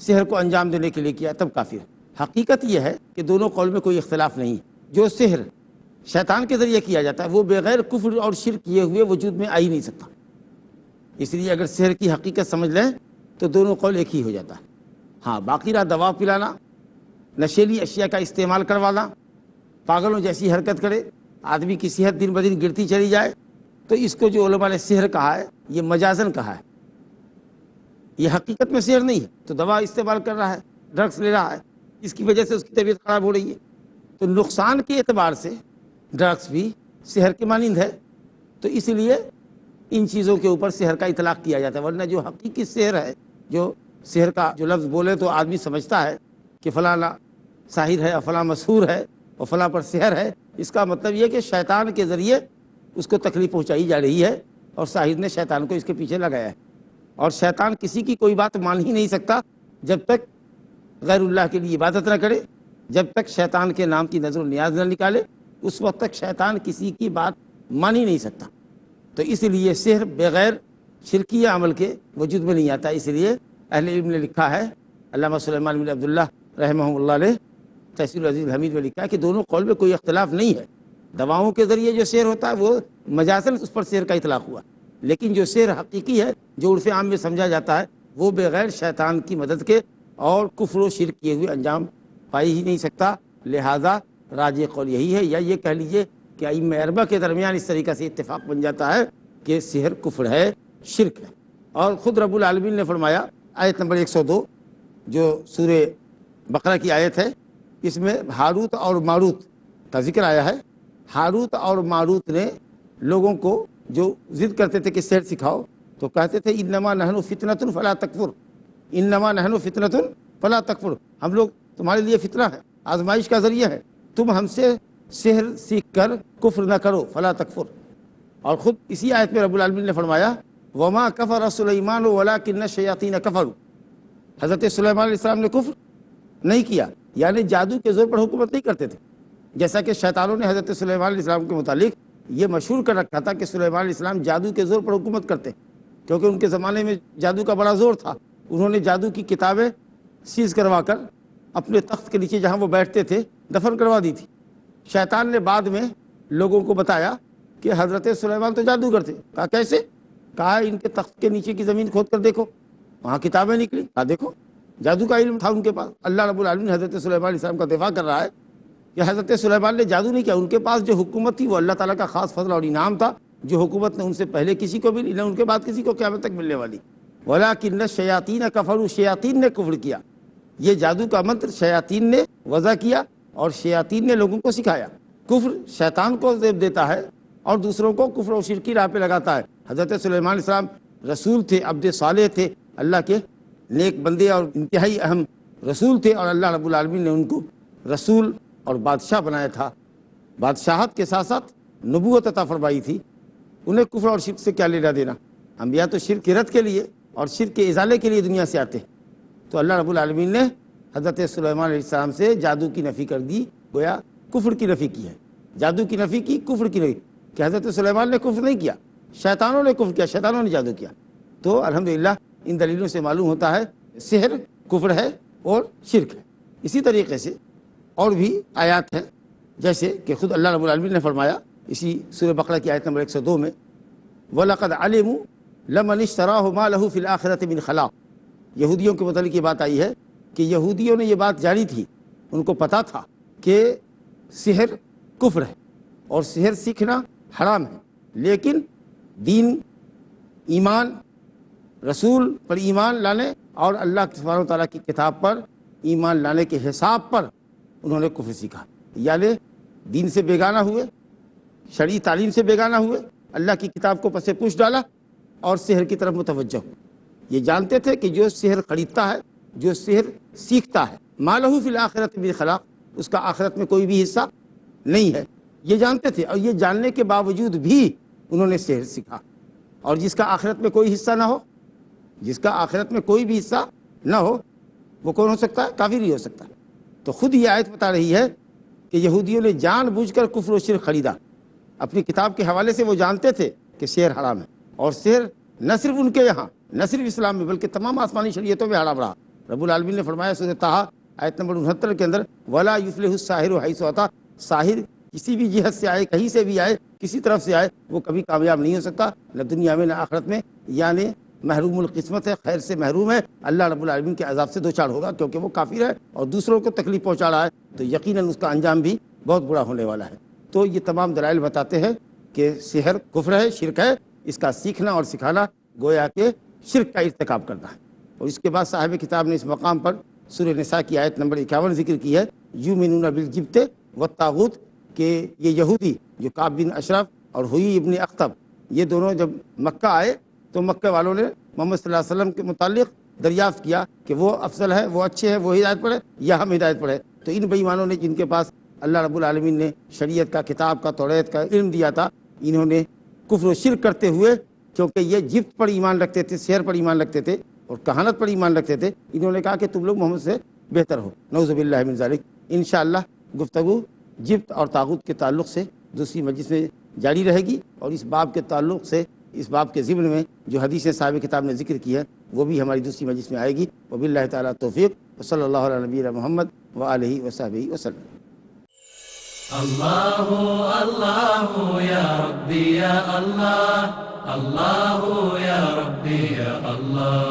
سحر کو انجام دینے کے لیے کیا تب کافر ہے۔ حقیقت یہ ہے کہ دونوں قول میں کوئی اختلاف نہیں ہے۔ جو سحر شیطان کے ذریعے کیا جاتا ہے وہ بغیر کفر اور شرک کیے ہوئے وجود میں آ ہی نہیں سکتا، اس لیے اگر سحر کی حقیقت سمجھ لیں تو دونوں قول ایک ہی ہو جاتا ہے۔ ہاں باقی رہا دوا پلانا، نشیلی اشیاء کا استعمال کروانا، پاگلوں جیسی حرکت کرے، آدمی کی صحت دن بدن گرتی چلی جائے، تو اس کو جو علماء نے سحر کہا ہے یہ مجازن کہا ہے، یہ حقیقت میں سحر نہیں ہے۔ تو دوا استعمال کر رہا ہے، ڈرگس لے رہا ہے، اس کی وجہ سے اس کی طبیعت خراب ہو رہی ہے، تو نقصان کے اعتبار سے ڈرگس بھی سحر کے مانند ہے، تو اس لیے ان چیزوں کے اوپر سحر کا اطلاق کیا جاتا ہے۔ ورنہ جو حقیقی سحر ہے، جو سحر کا جو لفظ بولے تو آدمی سمجھتا ہے کہ فلاں ساحر ہے اور فلاں مسحور ہے اور فلاں پر سحر ہے، اس کا مطلب یہ کہ شیطان کے ذریعے اس کو تکلیف پہنچائی جا رہی ہے اور ساحر نے شیطان کو اس کے پیچھے لگایا ہے، اور شیطان کسی کی کوئی بات مان ہی نہیں سکتا جب تک غیر اللہ کے لیے عبادت نہ کرے، جب تک شیطان کے نام کی نظر و نیاز نہ نکالے، اس وقت تک شیطان کسی کی بات مان ہی نہیں سکتا۔ تو اس لیے سحر بغیر شرکیہ عمل کے وجود میں نہیں آتا۔ اس لیے اہل علم نے لکھا ہے، علامہ سلیمان بن عبداللہ رحمہ اللہ علیہ تفسیر العزیز الحمید میں لکھا ہے کہ دونوں قول میں کوئی اختلاف نہیں ہے۔ دواؤں کے ذریعے جو سحر ہوتا ہے وہ مجازن اس پر سحر کا اطلاق ہوا، لیکن جو سحر حقیقی ہے جو عرف عام میں سمجھا جاتا ہے وہ بغیر شیطان کی مدد کے اور کفر و شرک کیے ہوئے انجام پائی ہی نہیں سکتا۔ لہذا راجح قول یہی ہے، یا یہ کہہ لیجئے کہ ائمہ اربعہ کے درمیان اس طریقہ سے اتفاق بن جاتا ہے کہ سحر کفر ہے، شرک ہے۔ اور خود رب العالمین نے فرمایا، آیت نمبر 102 جو سورہ بقرہ کی آیت ہے، اس میں ہاروت اور ماروت کا ذکر آیا ہے۔ ہاروت اور ماروت نے لوگوں کو جو ضد کرتے تھے کہ سحر سکھاؤ تو کہتے تھے انما نحن فتنۃ فلا تکفر، انما نحن فتنۃ فلا تکفر، ہم لوگ تمہارے لیے فتنہ ہے، آزمائش کا ذریعہ ہے، تم ہم سے سحر سیکھ کر کفر نہ کرو، فلا تکفر۔ اور خود اسی آیت میں رب العالمین نے فرمایا وما کفر سلیمان ولکن الشیاطین کفروا، حضرت سلیمان علیہ السلام نے کفر نہیں کیا، یعنی جادو کے زور پر حکومت نہیں کرتے تھے، جیسا کہ شیطانوں نے حضرت سلیمان علیہ السلام کے متعلق یہ مشہور کر رکھا تھا کہ سلیمان علیہ السلام جادو کے زور پر حکومت کرتے، کیونکہ ان کے زمانے میں جادو کا بڑا زور تھا۔ انہوں نے جادو کی کتابیں سیز کروا کر اپنے تخت کے نیچے جہاں وہ بیٹھتے تھے دفن کروا دی تھی۔ شیطان نے بعد میں لوگوں کو بتایا کہ حضرت سلیمان تو جادوگر تھے۔ کہا کیسے؟ کہا ان کے تخت کے نیچے کی زمین کھود کر دیکھو، وہاں کتابیں نکلی۔ کہا دیکھو، جادو کا علم تھا ان کے پاس۔ اللہ رب العالمین حضرت سلیمان علیہ السلام کا دفاع کر رہا ہے کہ حضرت سلیمان نے جادو نہیں کیا، ان کے پاس جو حکومت تھی وہ اللہ تعالیٰ کا خاص فضل اور انعام تھا، جو حکومت نہ ان سے پہلے کسی کو ملی نہ ان کے بعد کسی کو قیامت تک ملنے والی۔ وَلَٰكِنَّ الشَّيَاطِينَ كَفَرُوا، شیاطین نے کفر کیا۔ یہ جادو کا منتر شیاطین نے وضع کیا اور شیاطین نے لوگوں کو سکھایا۔ کفر شیطان کو زیب دیتا ہے اور دوسروں کو کفر و شرک کی راہ پہ لگاتا ہے۔ حضرت سلیمان علیہ السلام رسول تھے، عبد صالح تھے، اللہ کے نیک بندے اور انتہائی اہم رسول تھے، اور اللہ رب العالمین نے ان کو رسول اور بادشاہ بنایا تھا، بادشاہت کے ساتھ ساتھ نبوت عطا فرمائی تھی۔ انہیں کفر اور شرک سے کیا لینا دینا؟ انبیاء تو شرک کی رد کے لیے اور شرک کے ازالے کے لیے دنیا سے آتے ہیں۔ تو اللہ رب العالمین نے حضرت سلیمان علیہ السلام سے جادو کی نفی کر دی، گویا کفر کی نفی کی ہے۔ جادو کی نفی کی، کفر کی نہیں، کہ حضرت سلیمان نے کفر نہیں کیا، شیطانوں نے کفر کیا، شیطانوں نے جادو کیا۔ تو الحمدللہ ان دلیلوں سے معلوم ہوتا ہے سحر کفر ہے اور شرک ہے۔ اسی طریقے سے اور بھی آیات ہیں، جیسے کہ خود اللہ رب العالمین نے فرمایا اسی سورہ بقرہ کی آیت نمبر 102 میں وَلَقَدْ عَلِمُوا لَمَنِ اشْتَرَاهُ مَا لَهُ فِي الْآخِرَةِ مِنْ خَلَاقٍ۔ یہودیوں کے متعلق یہ بات آئی ہے کہ یہودیوں نے یہ بات جانی تھی، ان کو پتا تھا کہ سحر کفر ہے اور سحر سیکھنا حرام ہے، لیکن دین، ایمان، رسول پر ایمان لانے اور اللہ سبحانہ و تعالیٰ کی کتاب پر ایمان لانے کے حساب پر انہوں نے کفر سیکھا، یعنی دین سے بیگانہ ہوئے، شرعی تعلیم سے بیگانہ ہوئے، اللہ کی کتاب کو پس پوش ڈالا اور سحر کی طرف متوجہ ہوئے۔ یہ جانتے تھے کہ جو سحر خریدتا ہے، جو سحر سیکھتا ہے، ما لہ فی الآخرۃ من خلاق، اس کا آخرت میں کوئی بھی حصہ نہیں ہے، یہ جانتے تھے۔ اور یہ جاننے کے باوجود بھی انہوں نے سحر سیکھا، اور جس کا آخرت میں کوئی حصہ نہ ہو، جس کا آخرت میں کوئی بھی حصہ نہ ہو، وہ کون ہو سکتا ہے؟ کافر ہی ہو سکتا ہے۔ تو خود یہ آیت بتا رہی ہے کہ یہودیوں نے جان بوجھ کر کفر و شرک خریدا۔ اپنی کتاب کے حوالے سے وہ جانتے تھے کہ سحر حرام ہے، اور سحر نہ صرف ان کے یہاں، نہ صرف اسلام میں، بلکہ تمام آسمانی شریعتوں میں حرام رہا۔ رب العالمین نے فرمایا سورۃ طٰہٰ آیت نمبر 69 کے اندر وَلَا يُفْلِحُ السَّاحِرُ حَيْثُ أَتَىٰ، ساحر کسی بھی جہت سے آئے، کہیں سے بھی آئے، کسی طرف سے آئے، وہ کبھی کامیاب نہیں ہو سکتا، نہ دنیا میں نہ آخرت میں، یعنی محروم القسمت ہے، خیر سے محروم ہے، اللہ رب العالمین کے عذاب سے دوچار ہوگا، کیونکہ وہ کافر ہے اور دوسروں کو تکلیف پہنچا رہا ہے، تو یقیناً اس کا انجام بھی بہت برا ہونے والا ہے۔ تو یہ تمام دلائل بتاتے ہیں کہ سحر کفر ہے، شرک ہے، اس کا سیکھنا اور سکھانا گویا کہ شرک کا ارتکاب کرنا ہے۔ اور اس کے بعد صاحب کتاب نے اس مقام پر سورہ نساء کی آیت نمبر 51 ذکر کی ہے، یؤمنون بالجبت والطاغوت، کہ یہ یہودی جو کعب بن اشرف اور ہوئی ابن اخطب، یہ دونوں جب مکہ آئے تو مکہ والوں نے محمد صلی اللہ علیہ وسلم کے متعلق دریافت کیا کہ وہ افضل ہے، وہ اچھے ہیں، وہ ہدایت پر ہے یا ہم ہدایت پر ہے۔ تو ان بے ایمانوں نے، جن کے پاس اللہ رب العالمین نے شریعت کا، کتاب کا، توریت کا علم دیا تھا، انہوں نے کفر و شرک کرتے ہوئے، کیونکہ یہ جبت پر ایمان رکھتے تھے، سحر پر ایمان رکھتے تھے اور کہانت پر ایمان رکھتے تھے، انہوں نے کہا کہ تم لوگ محمد سے بہتر ہو، نعوذ باللہ من ذالک۔ انشاءاللہ گفتگو جبت اور طاغوت کے تعلق سے دوسری مجلس میں جاری رہے گی، اور اس باب کے تعلق سے، اس باب کے ضمن میں جو حدیثیں صاحب کتاب نے ذکر کی ہے وہ بھی ہماری دوسری مجلس میں آئے گی۔ وباللہ تعالیٰ توفیق، وصلی اللہ علی نبینا محمد وآلہ وصحبہ وسلم۔ اللہ اللہ یا ربی یا اللہ، اللہ یا ربی یا اللہ،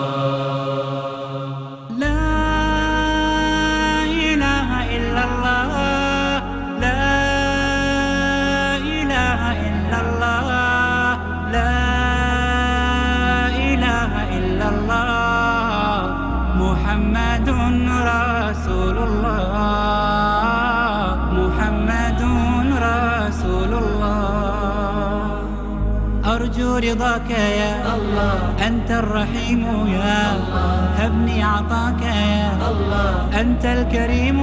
لا إله إلا الله، لا إله إلا الله، لا إله إلا الله، محمد رسول الله، محمد رسول الله، أرجو رضاك يا الله، أنت الرحيم يا الله، هبني عطاك يا الله، أنت الكريم